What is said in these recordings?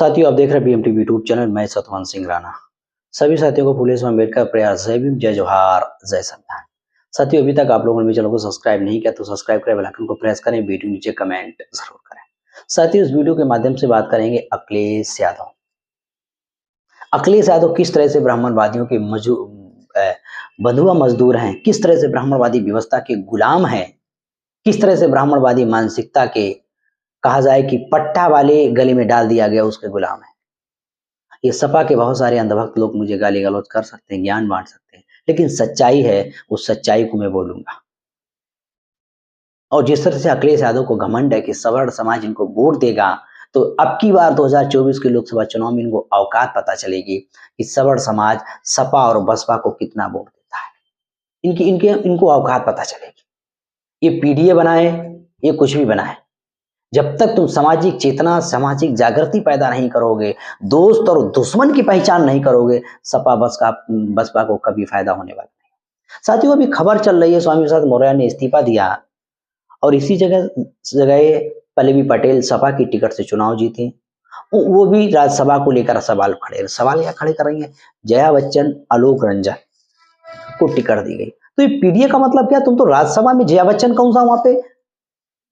साथियों, आप देख रहे हैं बीएमटी यूट्यूब चैनल। मैं सतवंत सिंह राणा। सभी साथियों को फुले स्वामी अम्बेडकर प्रयास जय भीम, जय जोहार, जय संविधान। साथियों, अभी तक आप लोगों ने मेरे चैनल को सब्सक्राइब नहीं किया तो सब्सक्राइब करें, बेल आइकन को प्रेस करें, वीडियो नीचे कमेंट जरूर करें। साथियों, इस वीडियो के माध्यम से बात करेंगे अखिलेश यादव। अखिलेश यादव किस तरह से ब्राह्मणवादियों के बंधुआ मजदूर हैं, किस तरह से ब्राह्मणवादी व्यवस्था के गुलाम हैं, किस तरह से ब्राह्मणवादी मानसिकता के कहा जाए कि पट्टा वाले गले में डाल दिया गया उसके गुलाम है। ये सपा के बहुत सारे अंधभक्त लोग मुझे गाली गलौज कर सकते हैं, ज्ञान बांट सकते हैं, लेकिन सच्चाई है, उस सच्चाई को मैं बोलूंगा। और जिस तरह से अखिलेश यादव को घमंड है कि सवर्ण समाज इनको वोट देगा, तो अब की बार 2024 के लोकसभा चुनाव में इनको औकात पता चलेगी कि सवर्ण समाज सपा और बसपा को कितना वोट देता है। इनको औकात पता चलेगी। ये पीडीए बनाए, ये कुछ भी बनाए, जब तक तुम सामाजिक चेतना, सामाजिक जागृति पैदा नहीं करोगे, दोस्त और दुश्मन की पहचान नहीं करोगे, सपा बसपा को कभी फायदा होने वाला नहीं। साथियों, अभी खबर चल रही है स्वामी प्रसाद मौर्य ने इस्तीफा दिया और इसी जगह पल्लवी पटेल सपा की टिकट से चुनाव जीती। वो भी राज्यसभा को लेकर सवाल क्या खड़े कर रही है। जया बच्चन, आलोक रंजन को टिकट दी गई, तो ये पीडीए का मतलब क्या? तुम तो राज्यसभा में जया बच्चन कौन सा वहां पे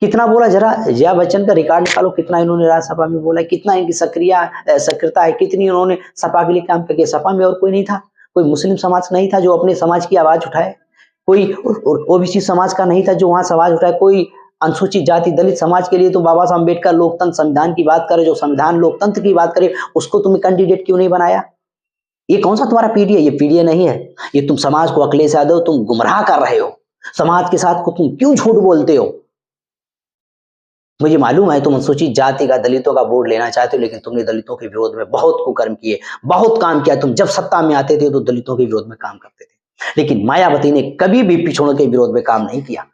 कितना बोला, जरा जया बच्चन का रिकॉर्ड निकालो, कितना इन्होंने राज्यसभा में बोला, कितना इनकी सक्रियता है, कितनी उन्होंने सपा के लिए काम किया। सपा में और कोई नहीं था? कोई मुस्लिम समाज नहीं था जो अपने समाज की आवाज उठाए? कोई ओबीसी समाज का नहीं था जो वहां आवाज उठाए? कोई अनुसूचित जाति दलित समाज के लिए तो बाबा साहब अम्बेडकर लोकतंत्र संविधान की बात करे, जो संविधान लोकतंत्र की बात करे, उसको तुम्हें कैंडिडेट क्यों नहीं बनाया? ये कौन सा तुम्हारा पीडीए? ये पीडीए नहीं है। ये तुम समाज को, अखिलेश यादव, तुम गुमराह कर रहे हो। समाज के साथ को तुम क्यों झूठ बोलते हो? मुझे मालूम है तुम अनुसूचित जाति का, दलितों का वोट लेना चाहते हो, लेकिन तुमने दलितों के विरोध में बहुत कुकर्म किए, बहुत काम किया। तुम जब सत्ता में आते थे तो दलितों के विरोध में काम करते थे, लेकिन मायावती ने कभी भी पिछड़ों के विरोध में काम नहीं किया।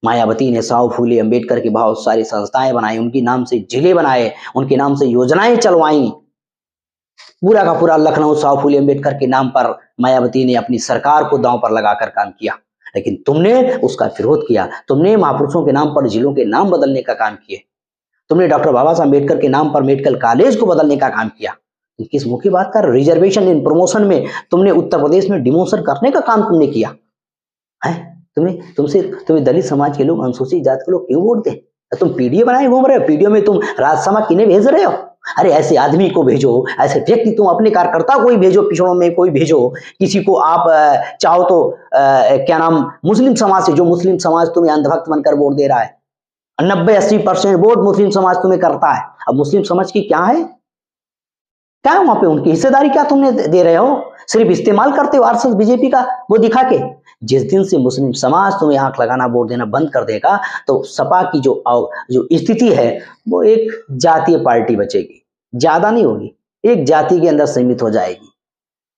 मायावती ने साव फूले अम्बेडकर की बहुत सारी संस्थाएं बनाई, उनके नाम से जिले बनाए, उनके नाम से योजनाएं चलवाई। पूरा का पूरा लखनऊ साव फूले अम्बेडकर के नाम पर मायावती ने अपनी सरकार को दांव पर लगाकर काम किया, लेकिन तुमने उसका विरोध किया। तुमने महापुरुषों के नाम पर जिलों के नाम बदलने का काम किए। तुमने डॉक्टर बाबा साहब अम्बेडकर के नाम पर मेडिकल कॉलेज को बदलने का काम किया। किस मुंह की बात कर? रिजर्वेशन इन प्रमोशन में तुमने उत्तर प्रदेश में डिमोशन करने का काम तुमने किया है। तुम्हें दलित समाज के लोग, अनुसूचित जाति के लोग क्यों वोट दे? तुम पीडीए बनाए घूम रहे हो। पीडीए में तुम राज्यसभा किन्हें भेज रहे हो? अरे ऐसे आदमी को भेजो, ऐसे व्यक्ति, तुम अपने कार्यकर्ता को ही भेजो, पिछड़ों में कोई भेजो। किसी को आप चाहो तो क्या नाम, मुस्लिम समाज से, जो मुस्लिम समाज तुम्हें अंधभक्त बनकर वोट दे रहा है, 90-80% वोट मुस्लिम समाज तुम्हें करता है। अब मुस्लिम समाज की क्या है वहां पे? उनकी हिस्सेदारी क्या तुमने दे रहे हो? सिर्फ इस्तेमाल करते हो आरएसएस बीजेपी का वो दिखा के। जिस दिन से मुस्लिम समाज तुम्हें आंख लगाना, वोट देना बंद कर देगा, तो सपा की जो स्थिति है वो एक जातीय पार्टी बचेगी, ज्यादा नहीं होगी, एक जाति के अंदर सीमित हो जाएगी।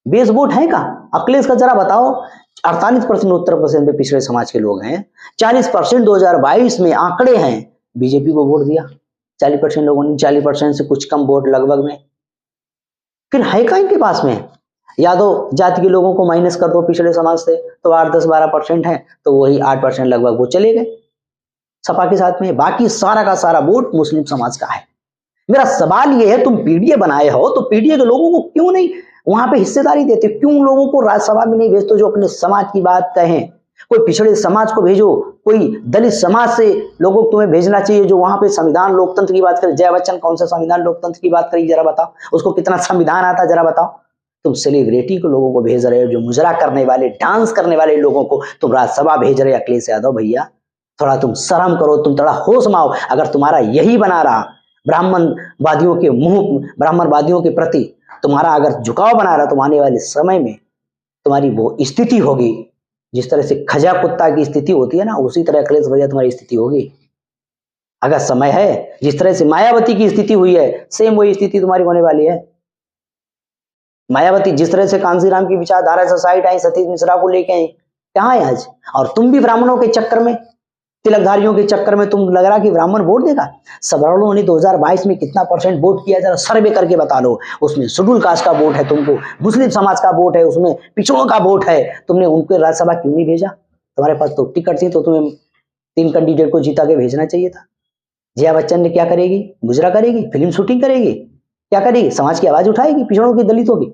बेस वोट है का अखिलेश का जरा बताओ। 48% उत्तर प्रदेश में पिछड़े समाज के लोग हैं, 40% 2022 में आंकड़े हैं, बीजेपी को वोट दिया 40% लोगों ने, 40% से कुछ कम वोट लगभग में। फिर है का इनके पास में? यादव जाति के लोगों को माइनस कर दो पिछड़े समाज से, तो 8-10-12% है, तो वही 8% लगभग वो चले गए सपा के साथ में। बाकी सारा का सारा वोट मुस्लिम समाज का है। मेरा सवाल ये है, तुम पीडीए बनाए हो तो पीडीए के लोगों को क्यों नहीं वहां पे हिस्सेदारी देते? क्यों लोगों को राज्यसभा में नहीं भेजते जो अपने समाज की बात कहें? कोई पिछड़े समाज को भेजो, कोई दलित समाज से लोगों को तुम्हें भेजना चाहिए जो वहां पे संविधान लोकतंत्र की बात करे। जया बच्चन कौन सा संविधान लोकतंत्र की बात करी, जरा बताओ। उसको कितना संविधान आता, जरा बताओ। तुम सेलिब्रिटी को लोगों को भेज रहे हो, जो मुजरा करने वाले, डांस करने वाले लोगों को तुम राज्यसभा भेज रहे हो। अखिलेश यादव भैया, थोड़ा तुम शर्म करो, तुम थोड़ा होश में आओ। अगर तुम्हारा यही बना रहा, ब्राह्मणवादियों के प्रति तुम्हारा अगर झुकाव बना रहा, तो आने वाले समय में तुम्हारी वो स्थिति होगी जिस तरह से खजा कुत्ता की स्थिति होती है ना, उसी तरह अखिलेश भैया तुम्हारी स्थिति होगी। अगर समय है, जिस तरह से मायावती की स्थिति हुई है, सेम वही स्थिति तुम्हारी होने वाली है। मायावती जिस तरह से कांसीराम की विचारधारा से साइड आई, सतीश मिश्रा को लेके आई, कहाँ है आज? और तुम भी ब्राह्मणों के चक्कर में, तिलकधारियों के चक्कर में तुम लग रहा कि ब्राह्मण वोट देगा। सवर्णों ने 2022 में कितना % वोट किया, जरा सर्वे करके बता लो। उसमें शेड्यूल कास्ट का वोट है, तुमको मुस्लिम समाज का वोट है, उसमें पिछड़ों का वोट है। तुमने उनको राज्यसभा क्यों नहीं भेजा? तुम्हारे पास तो टिकट थी, तो तुम्हें 3 कैंडिडेट को जीता के भेजना चाहिए था। जया बच्चन ने क्या करेगी? मुजरा करेगी, फिल्म शूटिंग करेगी, क्या करेगी? समाज की आवाज उठाएगी पिछड़ों की, दलितों की।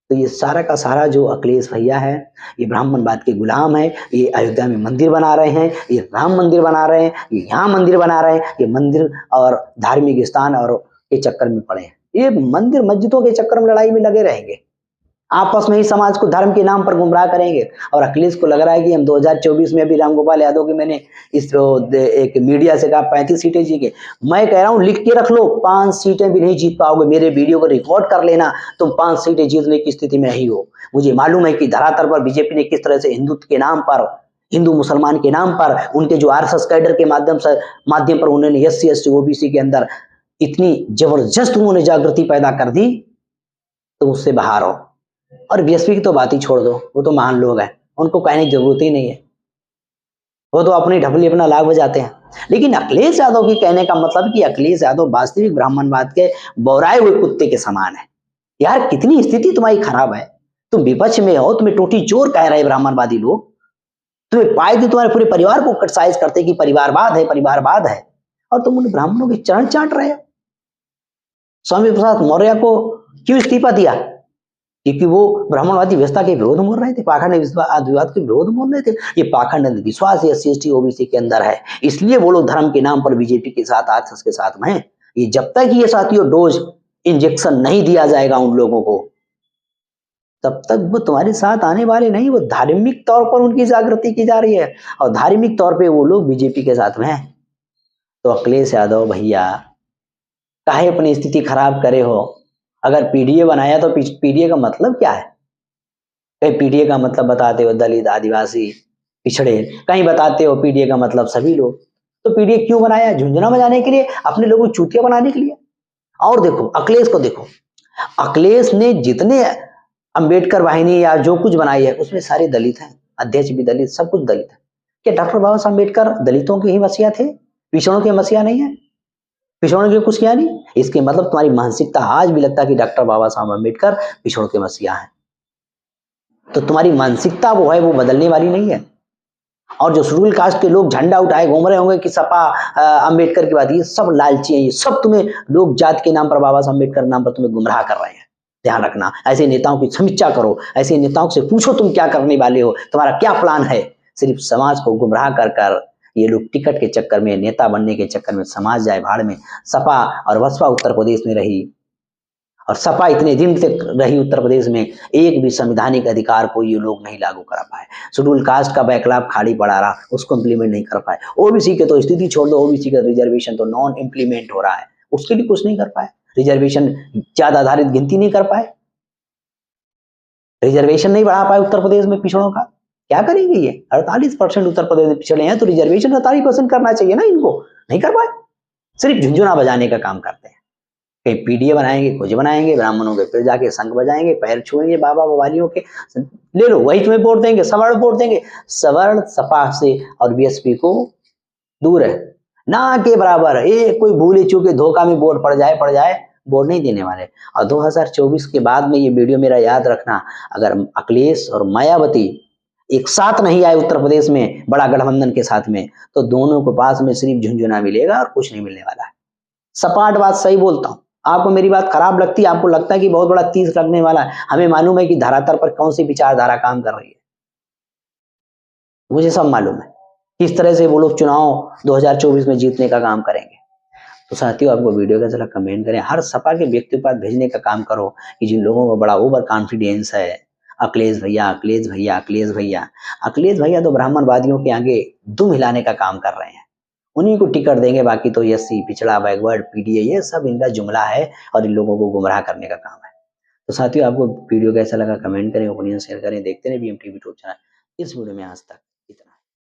तो ये सारा का सारा जो अखिलेश भैया है, ये ब्राह्मणवाद के गुलाम है। ये अयोध्या में मंदिर बना रहे हैं, ये राम मंदिर बना रहे हैं, ये यहाँ मंदिर बना रहे हैं, ये मंदिर और धार्मिक स्थान और के चक्कर में पड़े हैं। ये मंदिर मस्जिदों के चक्कर में लड़ाई में लगे रहेंगे, आपस में ही समाज को धर्म के नाम पर गुमराह करेंगे। और अखिलेश को लग रहा है कि हम 2024 में अभी रामगोपाल यादव की मैंने इस एक मीडिया से कहा 35 सीटें जीते। मैं कह रहा हूं लिख के रख लो, 5 सीटें भी नहीं जीत पाओगे। मेरे वीडियो को रिकॉर्ड कर लेना, तुम 5 सीटें जीतने की स्थिति में नहीं हो। मुझे मालूम है कि धरातल पर बीजेपी ने किस तरह से हिंदुत्व के नाम पर, हिंदू मुसलमान के नाम पर, उनके जो आरएसएस कैडर के माध्यम पर उन्होंने SC ST OBC के अंदर इतनी जबरदस्त उन्होंने जागृति पैदा कर दी, तो उससे बाहर हो। और बीएसपी की तो बात ही छोड़ दो, वो तो महान लोग हैं, उनको कहने की जरूरत ही नहीं है, वो तो अपनी ढपली अपना लाग बजाते हैं। लेकिन अखिलेश यादव की कहने का मतलब कि अखिलेश यादव वास्तविक ब्राह्मणवाद के बौराए हुए कुत्ते के समान है। यार कितनी स्थिति तुम्हारी खराब है, तुम विपक्ष में हो, तुम्हें टोटी चोर कह रहे ब्राह्मणवादी लोग, तुम्हें पाए थे तुम्हारे पूरे परिवार को क्रिटिसाइज करते कि परिवारवाद है, परिवारवाद है, और तुम उन ब्राह्मणों के चरण चाट रहे हो। स्वामी प्रसाद मौर्य को क्यों इस्तीफा दिया? क्योंकि वो ब्राह्मणवादी व्यवस्था के विरोध बोल रहे थे, पाखंड विवाद के विरोध बोल रहे थे। ये पाखंड विश्वास SC ST OBC के अंदर है, इसलिए वो लोग धर्म के नाम पर बीजेपी के साथ, आरएसएस के साथ में है। ये जब तक ये साथियों डोज इंजेक्शन नहीं दिया जाएगा उन लोगों को, तब तक वो तुम्हारे साथ आने वाले नहीं। वो धार्मिक तौर पर उनकी जागृति की जा रही है और धार्मिक तौर पे वो लोग बीजेपी के साथ में है। तो अखिलेश यादव भैया काहे अपनी स्थिति खराब करे हो? अगर पीडीए बनाया तो पीडीए का मतलब क्या है? कहीं पीडीए का मतलब बताते हो दलित, आदिवासी, पिछड़े, कहीं बताते हो पीडीए का मतलब सभी लोग। तो पीडीए क्यों बनाया? झुंझुनू बजाने के लिए, अपने लोगों को चूतिया बनाने के लिए। और देखो अखिलेश को देखो, अखिलेश ने जितने अंबेडकर वाहिनी या जो कुछ बनाई है उसमें सारे दलित हैं, अध्यक्ष भी दलित, सब कुछ दलित है। क्या डॉक्टर बाबा साहब अम्बेडकर दलितों के ही मसीहा थे, पिछड़ों के मसीहा नहीं है? पिछड़ों के कुछ किया नहीं? इसके मतलब तुम्हारी मानसिकता आज भी लगता है कि डॉक्टर बाबा साहब अम्बेडकर पिछड़ों के मसीहा हैं। तो तुम्हारी मानसिकता वो है, वो बदलने वाली नहीं है। और जो शेड्यूल कास्ट के लोग झंडा उठाए घूम रहे होंगे कि सपा अम्बेडकर की बात, ये सब लालची है, ये सब तुम्हें लोग जात के नाम पर, बाबा साहब अम्बेडकर के नाम पर तुम्हें गुमराह कर रहे हैं। ध्यान रखना, ऐसे नेताओं की समीक्षा करो, ऐसे नेताओं से पूछो तुम क्या करने वाले हो, तुम्हारा क्या प्लान है। सिर्फ समाज को गुमराह कर कर ये लोग टिकट के चक्कर में, नेता बनने के चक्कर में समाज जाए भाड़ में। सपा और बसपा उत्तर प्रदेश में रही और सपा इतने दिन तक रही उत्तर प्रदेश में, एक भी संवैधानिक अधिकार को ये लोग नहीं लागू कर पाए। शेड्यूल कास्ट का बैकलॉग खाली पड़ा रहा, उसको इम्प्लीमेंट नहीं कर पाए। ओबीसी के तो स्थिति छोड़ दो, ओबीसी का रिजर्वेशन तो नॉन इम्प्लीमेंट हो रहा है, उसके लिए कुछ नहीं कर पाए। रिजर्वेशन ज्यादा आधारित गिनती नहीं कर पाए, रिजर्वेशन नहीं बढ़ा पाए उत्तर प्रदेश में पिछड़ों का। क्या करेंगे ये? 48% उत्तर प्रदेश में पिछड़े हैं, तो रिजर्वेशन 48% करना चाहिए ना इनको, नहीं कर पाए। सिर्फ झुंझुना बजाने का काम करते हैं, कहीं पीडीए बनाएंगे, कुछ बनाएंगे, ब्राह्मणों के फिर जाके संघ बजाएंगे, पैर छुएंगे बाबा बवालियों के, ले लो वही तुम्हें वोट देंगे, सवर्ण वोट देंगे। सवर्ण सपा से और बीएसपी को दूर है, ना के बराबर। एक कोई भूले चूके धोखा में वोट पड़ जाए, वोट नहीं देने वाले। और 2024 के बाद में ये वीडियो मेरा याद रखना, अगर अखिलेश और मायावती एक साथ नहीं आए उत्तर प्रदेश में बड़ा गठबंधन के साथ में, तो दोनों के पास में सिर्फ झुंझुना मिलेगा और कुछ नहीं मिलने वाला है। सपाट बात सही बोलता हूँ। आपको मेरी बात खराब लगती है, आपको लगता है कि बहुत बड़ा तीस लगने वाला है, हमें मालूम है कि धरातल पर कौन सी विचारधारा काम कर रही है, मुझे सब मालूम है किस तरह से वो लोग चुनाव 2024 में जीतने का काम करेंगे। तो साथियों आपको वीडियो का जरा कमेंट करें, हर सपा के व्यक्ति पर भेजने का काम करो कि जिन लोगों को बड़ा ओवर कॉन्फिडेंस है, अखिलेश भैया, अखिलेश भैया, अखिलेश भैया, अखिलेश भैया तो ब्राह्मणवादियों के आगे दुम हिलाने का काम कर रहे हैं, उन्हीं को टिकट देंगे, बाकी तो एससी, पिछड़ा, बैकवर्ड, पीडीए, ये सब इनका जुमला है और इन लोगों को गुमराह करने का काम है। तो साथियों आपको वीडियो कैसा लगा कमेंट करें, ओपिनियन शेयर करें, देखते रहे BM TV यूट्यूब चैनल। इस वीडियो में आज तक।